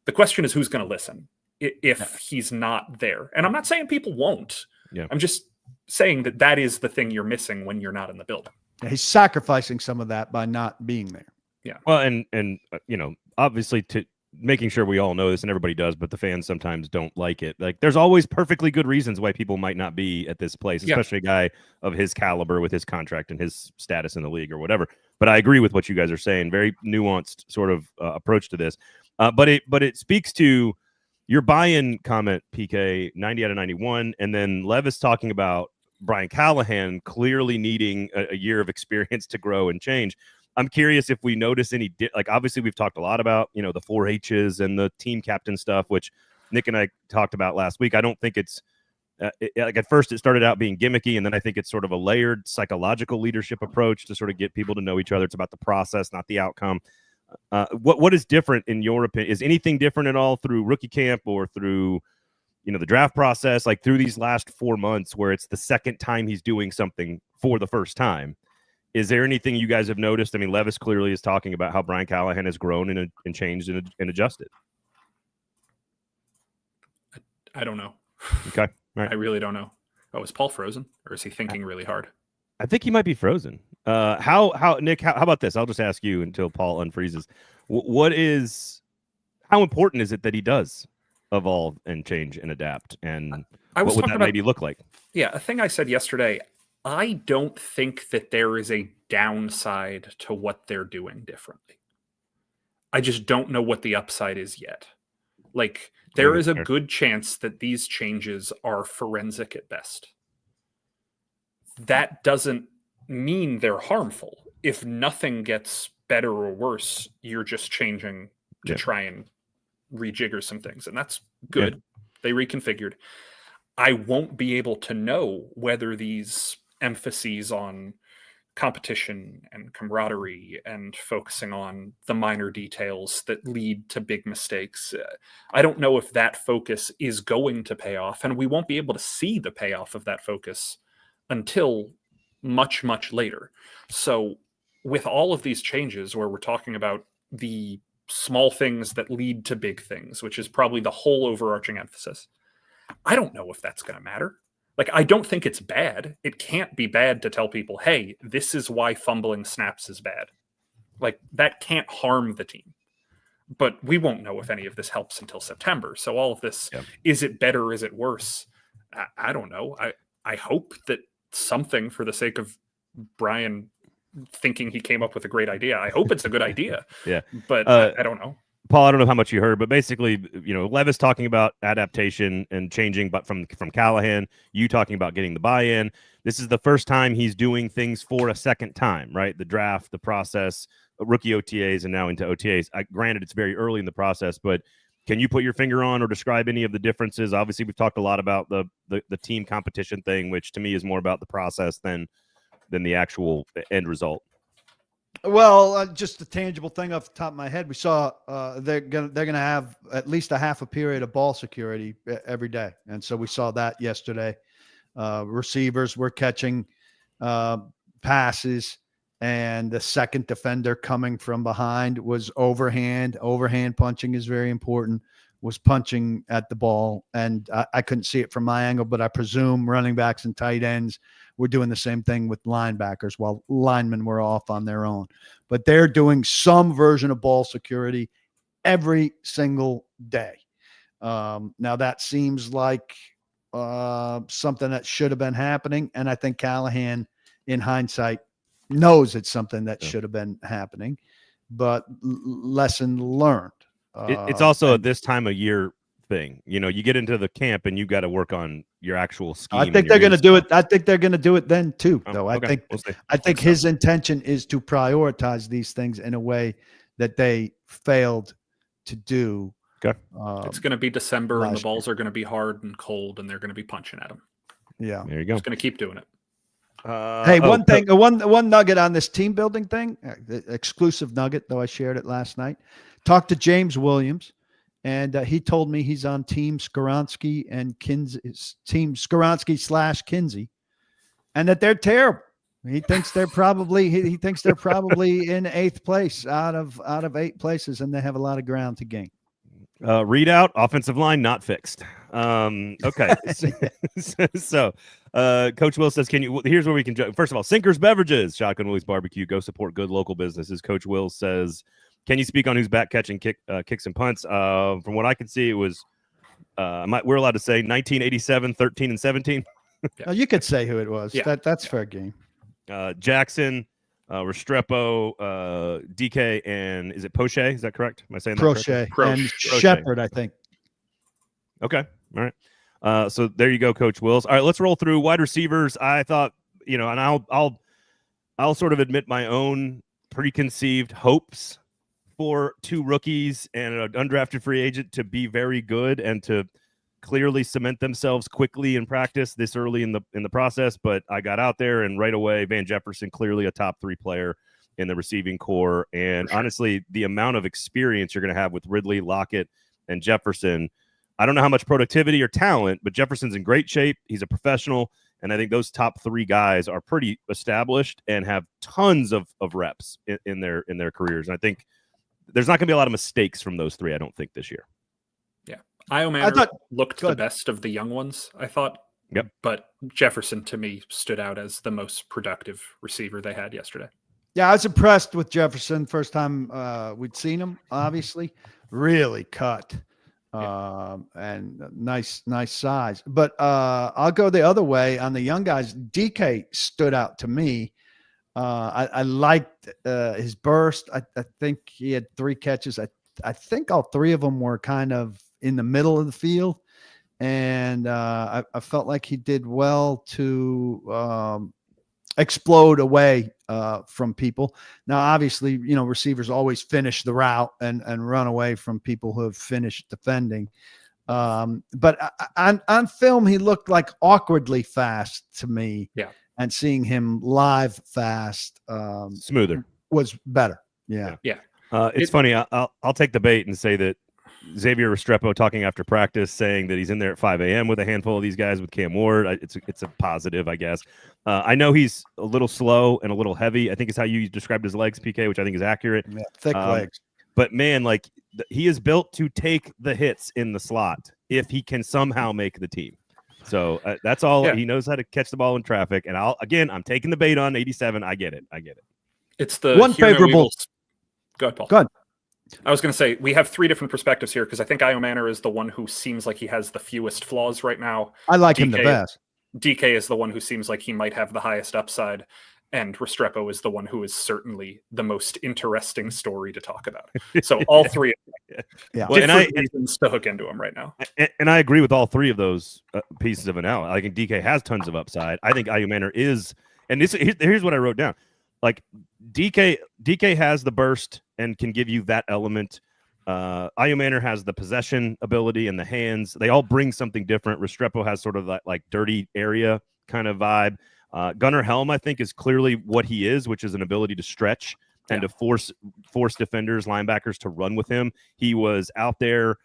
The question is who's going to listen if he's not there. And I'm not saying people won't. Yeah. I'm just saying that is the thing you're missing when you're not in the building. He's sacrificing some of that by not being there. Yeah. Well, and obviously to making sure we all know this, and everybody does, but the fans sometimes don't like it. Like, there's always perfectly good reasons why people might not be at this place, especially a guy of his caliber with his contract and his status in the league or whatever. But I agree with what you guys are saying. Very nuanced sort of approach to this. But it speaks to your buy-in comment, PK, 90 out of 91, and then Levis talking about Brian Callahan clearly needing a year of experience to grow and change. I'm curious if we notice any, like, obviously we've talked a lot about, the 4-H's and the team captain stuff, which Nick and I talked about last week. I don't think it's like at first it started out being gimmicky, and then I think it's sort of a layered psychological leadership approach to sort of get people to know each other. It's about the process, not the outcome. What is different in your opinion? Is anything different at all through rookie camp or through, the draft process, like through these last 4 months where it's the second time he's doing something for the first time? Is there anything you guys have noticed? I mean, Levis clearly is talking about how Brian Callahan has grown and changed and adjusted. I don't know. Okay. All right. I really don't know. Oh, is Paul frozen, or is he thinking really hard? I think he might be frozen. How Nick, how about this? I'll just ask you until Paul unfreezes. How important is it that he does evolve and change and adapt? And what would that maybe look like? Yeah, a thing I said yesterday, I don't think that there is a downside to what they're doing differently. I just don't know what the upside is yet. Like, there is a good chance that these changes are forensic at best. That doesn't mean they're harmful. If nothing gets better or worse, you're just changing to try and rejigger some things. And that's good. Yeah. They reconfigured. I won't be able to know whether these emphases on competition and camaraderie and focusing on the minor details that lead to big mistakes. I don't know if that focus is going to pay off, and we won't be able to see the payoff of that focus until much, much later. So with all of these changes where we're talking about the small things that lead to big things, which is probably the whole overarching emphasis, I don't know if that's going to matter. Like, I don't think it's bad. It can't be bad to tell people, hey, this is why fumbling snaps is bad. Like, that can't harm the team. But we won't know if any of this helps until September. So all of this, is it better? Is it worse? I don't know. I hope that something, for the sake of Brian thinking he came up with a great idea, I hope it's a good idea. Yeah. But I don't know. Paul, I don't know how much you heard, but basically, Levis talking about adaptation and changing, but from Callahan, you talking about getting the buy-in. This is the first time he's doing things for a second time, right? The draft, the process, rookie OTAs, and now into OTAs. Granted, it's very early in the process, but can you put your finger on or describe any of the differences? Obviously, we've talked a lot about the team competition thing, which to me is more about the process than the actual end result. Well, just a tangible thing off the top of my head, we saw they're gonna have at least a half a period of ball security every day, and so we saw that yesterday. Receivers were catching passes, and the second defender coming from behind was overhand. Overhand punching is very important. Was punching at the ball, and I couldn't see it from my angle, but I presume running backs and tight ends were doing the same thing with linebackers while linemen were off on their own. But they're doing some version of ball security every single day. Now that seems like something that should have been happening, and I think Callahan, in hindsight, knows it's something that should have been happening, but lesson learned. It's also at this time of year thing. You get into the camp and you got to work on your actual scheme. I think they're going to do it. I think they're going to do it then too, though. Okay. I think his intention is to prioritize these things in a way that they failed to do Okay. It's going to be December, and the last balls are going to be hard and cold, and they're going to be punching at them. Yeah. There you go. Just going to keep doing it. Hey, one nugget on this team building thing, the exclusive nugget, though I shared it last night. Talked to James Williams, and he told me he's on Team Skoronski and Team Skoronski / Kinsey, and that they're terrible. He thinks they're probably in 8th place out of 8 places, and they have a lot of ground to gain. Readout, offensive line not fixed. Okay. So Coach Will says, here's where we can judge. First of all, Sinkers Beverages, Shotgun Willie's Barbecue. Go support good local businesses. Coach Will says, can you speak on who's back catching kicks and punts? From what I can see, it was we're allowed to say 1987, 13 and 17. Oh, you could say who it was. Yeah. That's fair game. Jackson, Restrepo, DK, and is it Poche? Is that correct? Am I saying that correctly? Crochet and Shepard, I think. Okay. All right. So there you go, Coach Wills. All right, let's roll through wide receivers. I thought, and I'll sort of admit my own preconceived hopes for 2 rookies and an undrafted free agent to be very good and to clearly cement themselves quickly in practice this early in the process. But I got out there, and right away, Van Jefferson, clearly a top 3 player in the receiving core. And honestly, the amount of experience you're going to have with Ridley, Lockett, and Jefferson, I don't know how much productivity or talent, but Jefferson's in great shape. He's a professional. And I think those top 3 guys are pretty established and have tons of reps in their careers. And I think there's not going to be a lot of mistakes from those 3, I don't think, this year. Manor looked the best of the young ones, I thought. Yep. But Jefferson, to me, stood out as the most productive receiver they had yesterday. Yeah, I was impressed with Jefferson. First time we'd seen him, obviously. Really cut. And nice size. But I'll go the other way on the young guys. DK stood out to me. I liked his burst. I think he had 3 catches. I think all 3 of them were kind of in the middle of the field. And I felt like he did well to explode away from people. Now, obviously, receivers always finish the route and run away from people who have finished defending. But on film, he looked like awkwardly fast to me. Yeah. And seeing him live fast smoother was better. Yeah. It's funny. I'll take the bait and say that Xavier Restrepo talking after practice, saying that he's in there at 5 a.m. with a handful of these guys with Cam Ward. It's a positive, I guess. I know he's a little slow and a little heavy. I think is how you described his legs, PK, which I think is accurate. Yeah, thick legs. But man, he is built to take the hits in the slot if he can somehow make the team. So that's all. Yeah. He knows how to catch the ball in traffic. And I'm taking the bait on 87. I get it. It's the one favorable. Go ahead, Paul. Go ahead. I was going to say, we have 3 different perspectives here because I think Io Manor is the one who seems like he has the fewest flaws right now. I like him the best. DK is the one who seems like he might have the highest upside. And Restrepo is the one who is certainly the most interesting story to talk about. So all 3 different reasons to hook into him right now. And I agree with all 3 of those pieces of analysis. I think DK has tons of upside. I think Io Manor is, and here's what I wrote down. DK has the burst and can give you that element. Io Manor has the possession ability and the hands. They all bring something different. Restrepo has sort of that dirty area kind of vibe. Gunnar Helm, I think, is clearly what he is, which is an ability to stretch and to force defenders, linebackers to run with him. He was out there,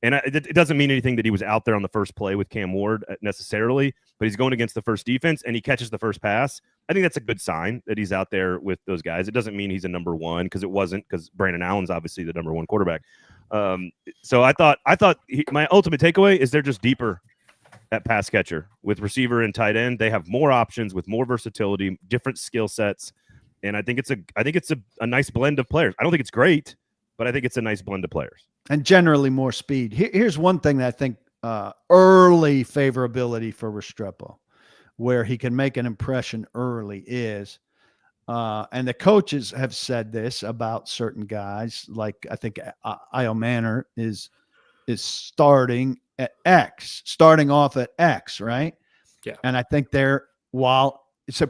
and it doesn't mean anything that he was out there on the first play with Cam Ward necessarily, but he's going against the first defense and he catches the first pass. I think that's a good sign that he's out there with those guys. It doesn't mean he's a number 1 because it wasn't, because Brandon Allen's obviously the number 1 quarterback. So I thought my ultimate takeaway is they're just deeper at pass catcher with receiver and tight end. They have more options with more versatility, different skill sets. And I think it's a nice blend of players. I don't think it's great, but I think it's a nice blend of players. And generally more speed. Here's one thing that I think early favorability for Restrepo, where he can make an impression early is, and the coaches have said this about certain guys, like I think Io Manor is starting off at X, right? Yeah. And I think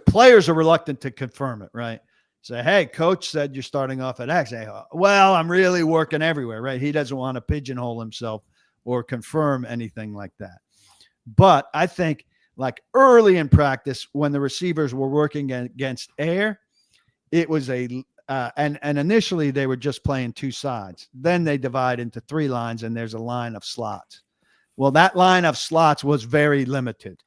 players are reluctant to confirm it, right? Say, hey, coach said you're starting off at X. Say, well, I'm really working everywhere, right? He doesn't want to pigeonhole himself or confirm anything like that. But I think like early in practice, when the receivers were working against air, it was and initially they were just playing two sides. Then they divide into three lines and there's a line of slots. Well, that line of slots was very limited,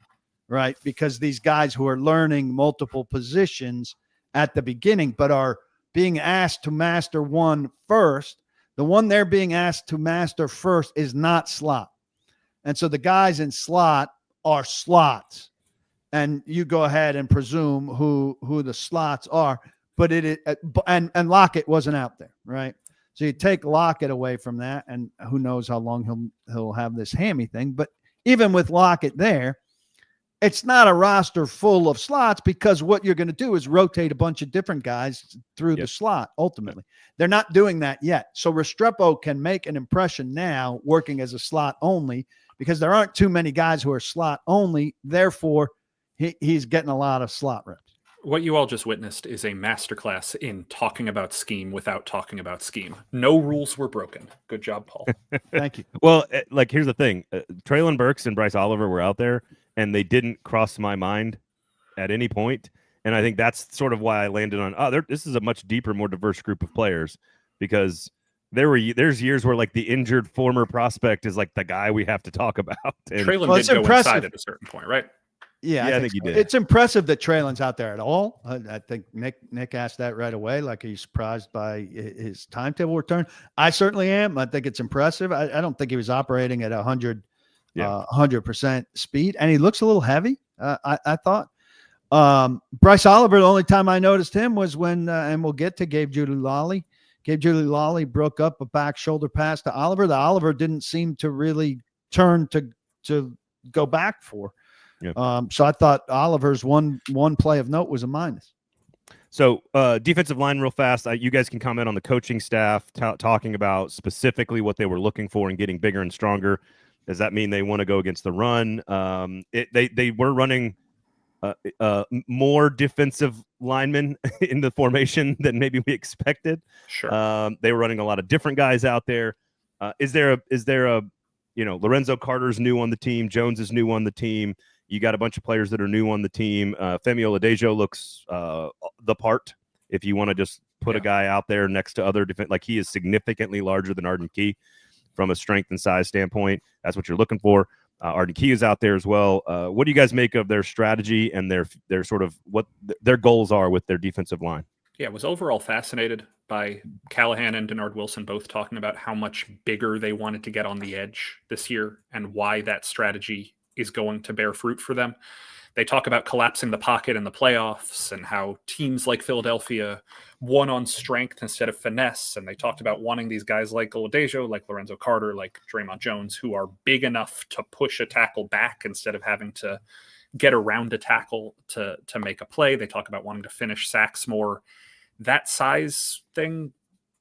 right? Because these guys who are learning multiple positions at the beginning, but are being asked to master one first, the one they're being asked to master first is not slot. And so the guys in slot are slots. And you go ahead and presume who the slots are, but and Lockett wasn't out there, right? So you take Lockett away from that, and who knows how long he'll have this hammy thing. But even with Lockett there, it's not a roster full of slots because what you're going to do is rotate a bunch of different guys through the slot. Ultimately, they're not doing that yet. So Restrepo can make an impression now working as a slot only because there aren't too many guys who are slot only. Therefore, he's getting a lot of slot reps. What you all just witnessed is a masterclass in talking about scheme without talking about scheme. No rules were broken. Good job, Paul. Thank you. Well, like, here's the thing. Traylon Burks and Bryce Oliver were out there, and they didn't cross my mind at any point. And I think that's sort of why I landed on, this is a much deeper, more diverse group of players, because there's years where, like, the injured former prospect is, like, the guy we have to talk about. And Traylon did go inside at a certain point, right? Yeah, I think he did. It's impressive that Traylon's out there at all. I think Nick asked that right away. Like, he's surprised by his timetable return. I certainly am. I think it's impressive. I don't think he was operating at 100% speed, and he looks a little heavy. I thought. Bryce Oliver, the only time I noticed him was when, and we'll get to Gabe Giulilali. Gabe Giulilali broke up a back shoulder pass to Oliver. The Oliver didn't seem to really turn to go back for. Yep. So I thought Oliver's one play of note was a minus. So defensive line real fast. You guys can comment on the coaching staff talking about specifically what they were looking for and getting bigger and stronger. Does that mean they want to go against the run? They were running more defensive linemen in the formation than maybe we expected. Sure. They were running a lot of different guys out there. Is there a Lorenzo Carter's new on the team. Jones is new on the team. You got a bunch of players that are new on the team. Femi Oladejo looks the part. If you want to just put a guy out there next to other defense, like, he is significantly larger than Arden Key from a strength and size standpoint. That's what you're looking for. Arden Key is out there as well. What do you guys make of their strategy and their sort of what their goals are with their defensive line? Yeah, I was overall fascinated by Callahan and Denard Wilson both talking about how much bigger they wanted to get on the edge this year and why that strategy is going to bear fruit for them. They talk about collapsing the pocket in the playoffs and how teams like Philadelphia won on strength instead of finesse. And they talked about wanting these guys like Oladejo, like Lorenzo Carter, like Draymond Jones, who are big enough to push a tackle back instead of having to get around a tackle to make a play. They talk about wanting to finish sacks more. That size thing,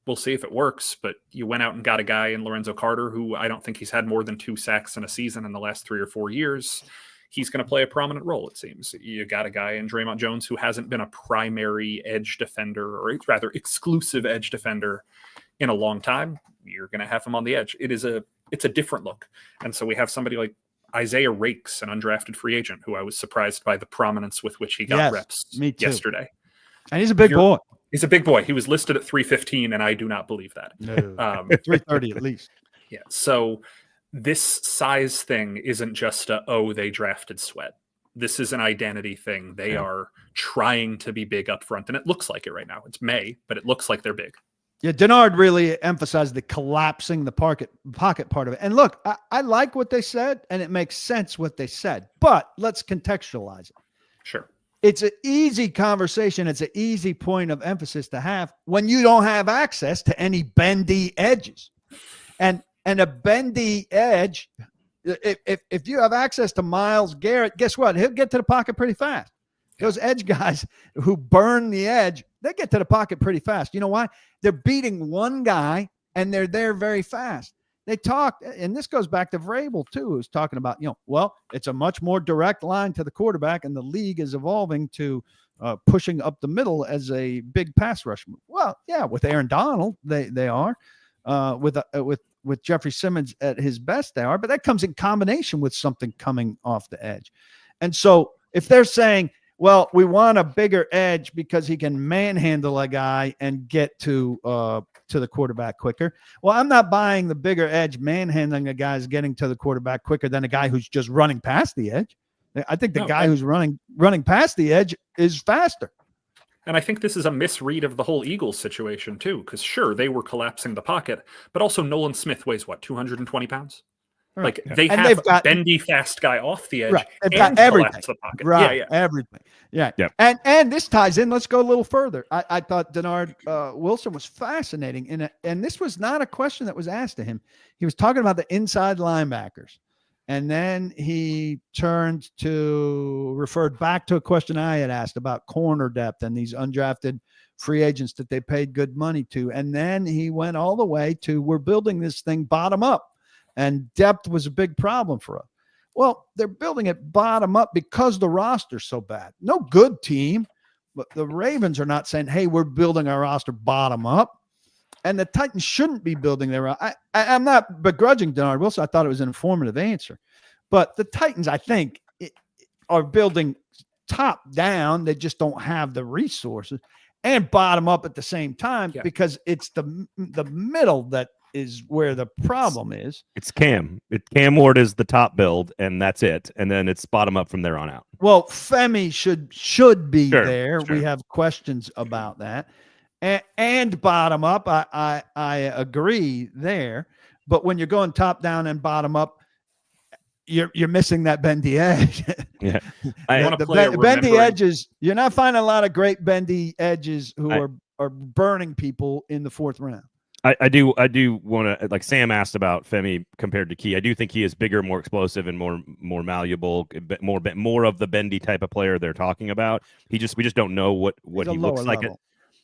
we'll see if it works, but you went out and got a guy in Lorenzo Carter who I don't think he's had more than 2 sacks in a season in the last 3 or 4 years. He's going to play a prominent role, it seems. You got a guy in Draymond Jones who hasn't been a primary edge defender, or rather exclusive edge defender, in a long time. You're going to have him on the edge. It's a different look. And so we have somebody like Isaiah Rakes, an undrafted free agent, who I was surprised by the prominence with which he got reps yesterday. And he's a big boy. He's a big boy. He was listed at 315, and I do not believe that. No, 330 at least. Yeah. So this size thing isn't just they drafted Sweat. This is an identity thing. They are trying to be big up front, and it looks like it right now. It's May, but it looks like they're big. Yeah, Denard really emphasized the collapsing the pocket part of it. And look, I like what they said, and it makes sense what they said, but let's contextualize it. Sure. It's an easy conversation. It's an easy point of emphasis to have when you don't have access to any bendy edges. And a bendy edge, if you have access to Myles Garrett, guess what? He'll get to the pocket pretty fast. Those edge guys who burn the edge, they get to the pocket pretty fast. You know why? They're beating one guy, and they're there very fast. they talked, and this goes back to Vrabel too, who's talking about, well, it's a much more direct line to the quarterback, and the league is evolving to pushing up the middle as a big pass rush move. Well, yeah, with Aaron Donald, they are. With Jeffrey Simmons at his best, they are, but that comes in combination with something coming off the edge. And so if they're saying, well, we want a bigger edge because he can manhandle a guy and get to the quarterback quicker. Well, I'm not buying the bigger edge manhandling a guy is getting to the quarterback quicker than a guy who's just running past the edge. I think the guy who's running past the edge is faster. And I think this is a misread of the whole Eagles situation too, because sure, they were collapsing the pocket, but also Nolan Smith weighs 220 pounds? Right. Like they have a bendy fast guy off the edge, right. They've and got everything. the pocket. Right, yeah. Everything. Yeah. Yep. And this ties in. Let's go a little further. I thought Denard Wilson was fascinating, and this was not a question that was asked to him. He was talking about the inside linebackers, and then he referred back to a question I had asked about corner depth and these undrafted free agents that they paid good money to, and then he went all the way to, we're building this thing bottom up. And depth was a big problem for us. Well, they're building it bottom up because the roster's so bad. No good team, but the Ravens are not saying, hey, we're building our roster bottom up. And the Titans shouldn't be building their – I'm not begrudging Denard Wilson. I thought it was an informative answer. But the Titans, I think, are building top down. They just don't have the resources. And bottom up at the same time because it's the middle that is where the problem is. It's Cam. Cam Ward is the top build, and that's it. And then it's bottom up from there on out. Well, Femi should be there. Sure. We have questions about that. And bottom up, I agree there. But when you're going top down and bottom up, you're missing that bendy edge. Yeah, bendy edges. You're not finding a lot of great bendy edges who are burning people in the fourth round. I do want to, like Sam asked about Femi compared to Key. I do think he is bigger, more explosive, and more malleable, more of the bendy type of player they're talking about. We just don't know what he looks like,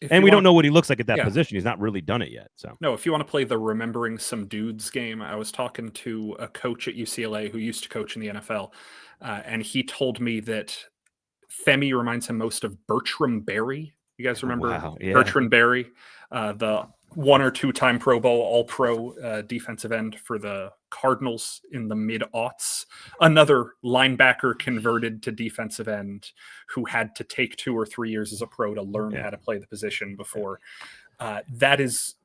and we don't know what he looks like at that position. He's not really done it yet. So no, if you want to play the remembering some dudes game, I was talking to a coach at UCLA who used to coach in the NFL, and he told me that Femi reminds him most of Bertram Berry. You guys remember Bertrand Berry, the 1 or 2 time Pro Bowl, All-Pro defensive end for the Cardinals in the mid-aughts. Another linebacker converted to defensive end who had to take 2 or 3 years as a pro to learn how to play the position before. That is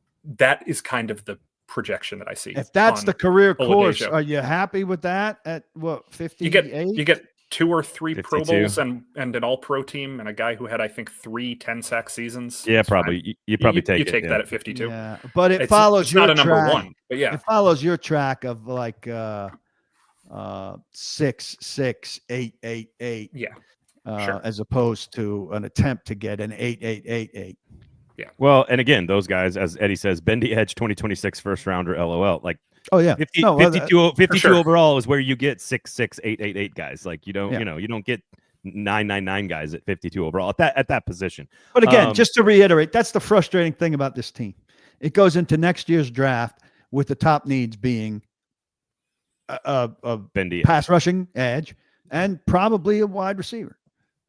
kind of the projection that I see. If that's the career course, are you happy with that at 58? You get 2 or 3 52. Pro Bowls and an all-pro team and a guy who had, I think, 3 10-sack seasons. Yeah, probably. You probably take that at 52. Yeah, but it follows your not a track. number 1. But yeah, it follows your track of like 6, 6, 8, 8, 8. Yeah, as opposed to an attempt to get an 8, 8, 8, 8. Yeah. Well, and again, those guys, as Eddie says, bendy edge 2026 first rounder, LOL. Like. Oh yeah, 52 overall is where you get 6, 6, 8, 8, 8 guys. Like you don't get 9, 9, 9 guys at 52 overall at that position. But again, just to reiterate, that's the frustrating thing about this team. It goes into next year's draft with the top needs being a bendy pass rushing edge and probably a wide receiver.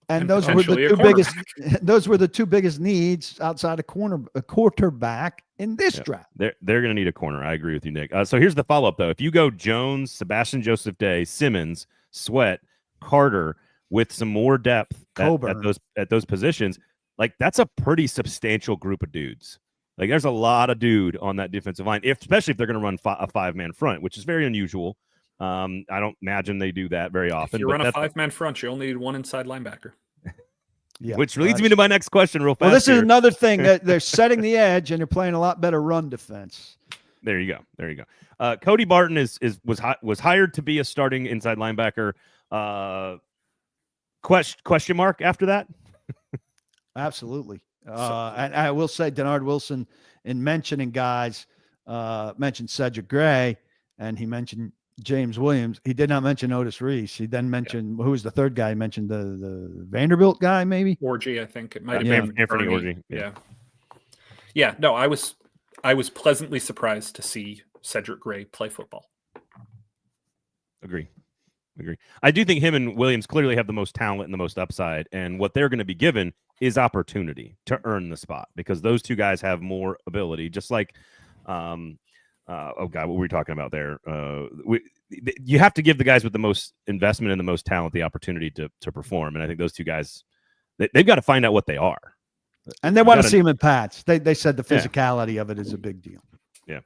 And those were the 2 biggest. Those were the 2 biggest needs outside a quarterback in this draft. They're going to need a corner. I agree with you, Nick. So here's the follow up though. If you go Jones, Sebastian Joseph Day, Simmons, Sweat, Carter with some more depth at those positions, like that's a pretty substantial group of dudes. Like there's a lot of dude on that defensive line, especially if they're going to run a 5-man front, which is very unusual. I don't imagine they do that very often. If you run a 5-man front, you only need 1 inside linebacker. Yeah, which leads me to my next question real fast. Well, this is another thing that they're setting the edge and they're playing a lot better run defense. There you go. Cody Barton was hired to be a starting inside linebacker. Question mark after that? Absolutely. And I will say Denard Wilson, in mentioning guys, mentioned Cedric Gray, and he mentioned James Williams. He did not mention Otis Reese. He then mentioned who was the third guy? He mentioned the Vanderbilt guy, maybe Orgy. I think it might have been Anthony Orgy. Yeah. No, I was pleasantly surprised to see Cedric Gray play football. Agree. I do think him and Williams clearly have the most talent and the most upside, and what they're going to be given is opportunity to earn the spot, because those two guys have more ability. Just like, oh God, what were we talking about there? You have to give the guys with the most investment and the most talent the opportunity to perform, and I think those two guys, they've got to find out what they are. And they want to see him in Pats. They said the physicality of it is a big deal. Yeah.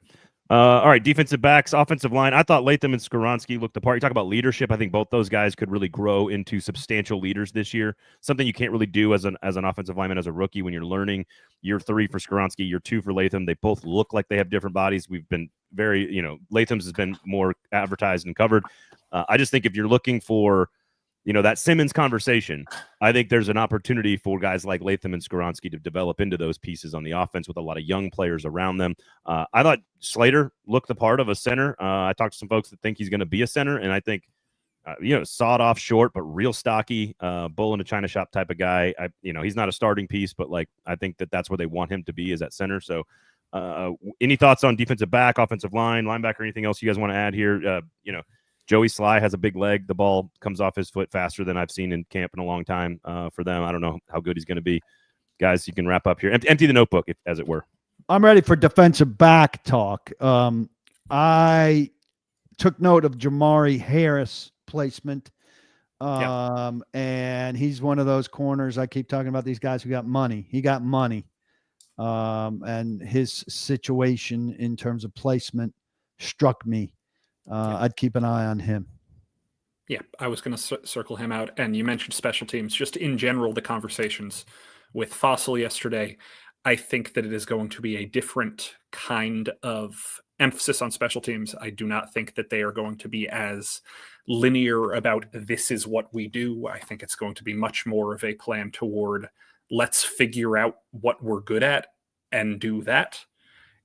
All right, defensive backs, offensive line. I thought Latham and Skoronski looked the part. You talk about leadership. I think both those guys could really grow into substantial leaders this year. Something you can't really do as an offensive lineman as a rookie when you're learning. Year 3 for Skoronski, year 2 for Latham. They both look like they have different bodies. We've been very, Latham's has been more advertised and covered. I just think if you're looking for, that Simmons conversation, I think there's an opportunity for guys like Latham and Skoronski to develop into those pieces on the offense with a lot of young players around them. I thought Slater looked the part of a center. I talked to some folks that think he's going to be a center, and I think, sawed off short, but real stocky, bull in a china shop type of guy. He's not a starting piece, but I think that's where they want him to be, is at center. So any thoughts on defensive back, offensive line, linebacker, anything else you guys want to add here? Joey Sly has a big leg. The ball comes off his foot faster than I've seen in camp in a long time for them. I don't know how good he's going to be. Guys, you can wrap up here. Empty the notebook, as it were. I'm ready for defensive back talk. I took note of Jamari Harris placement. And he's one of those corners. I keep talking about these guys who got money. He got money. And his situation in terms of placement struck me. I'd keep an eye on him. Yeah, I was going to circle him out. And you mentioned special teams. Just in general, the conversations with Fossil yesterday, I think that it is going to be a different kind of emphasis on special teams. I do not think that they are going to be as linear about this is what we do. I think it's going to be much more of a plan toward let's figure out what we're good at and do that.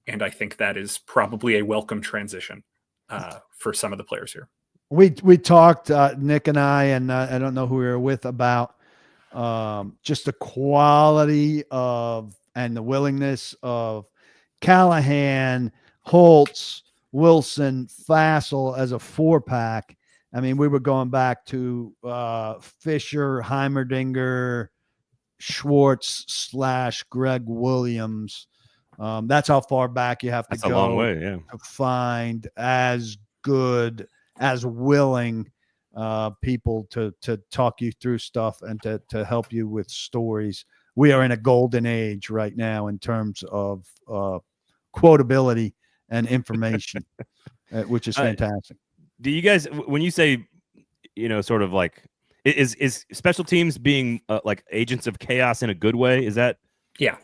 And I think that is probably a welcome transition for some of the players here. We talked, Nick and I don't know who we were with, about just the quality of and the willingness of Callahan, Holtz, Wilson, Fassel as a 4-pack. I mean, we were going back to Fisher, Heimerdinger, Schwartz / Greg Williams. That's how far back you have to go. That's a long way, yeah. To find as good, as willing people to talk you through stuff and to help you with stories. We are in a golden age right now in terms of quotability and information, which is fantastic. Do you guys, when you say, sort of like, is special teams being like agents of chaos in a good way? Is that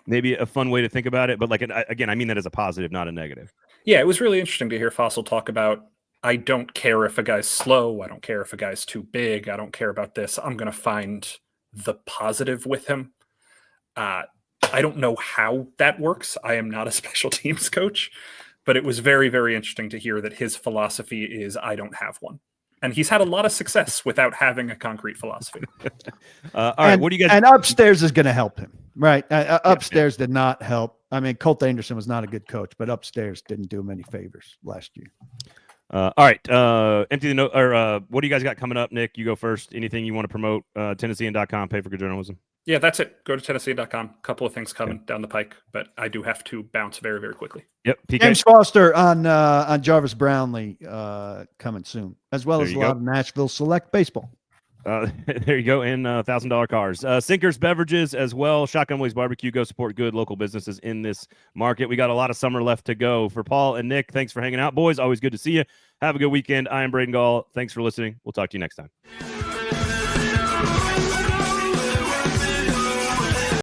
maybe a fun way to think about it? But again, I mean that as a positive, not a negative. Yeah, it was really interesting to hear Fossil talk about, I don't care if a guy's slow. I don't care if a guy's too big. I don't care about this. I'm going to find the positive with him. I don't know how that works. I am not a special teams coach, but it was very, very interesting to hear that his philosophy is I don't have one. And he's had a lot of success without having a concrete philosophy. All right, what do you guys? And upstairs is going to help him, right? Upstairs did not help. I mean, Colt Anderson was not a good coach, but upstairs didn't do him any favors last year. All right, empty the note. Or what do you guys got coming up, Nick? You go first. Anything you want to promote? Tennessean.com, pay for good journalism. Yeah, that's it. Go to Tennessean.com. A couple of things coming down the pike, but I do have to bounce very, very quickly. Yep. PK. James Foster on Jarvis Brownlee coming soon, as well as a lot of Nashville Select baseball. There you go. And $1,000 cars. Sinkers Beverages as well. Shotgun Willie's Barbecue. Go support good local businesses in this market. We got a lot of summer left to go. For Paul and Nick, thanks for hanging out. Boys, always good to see you. Have a good weekend. I am Braden Gall. Thanks for listening. We'll talk to you next time.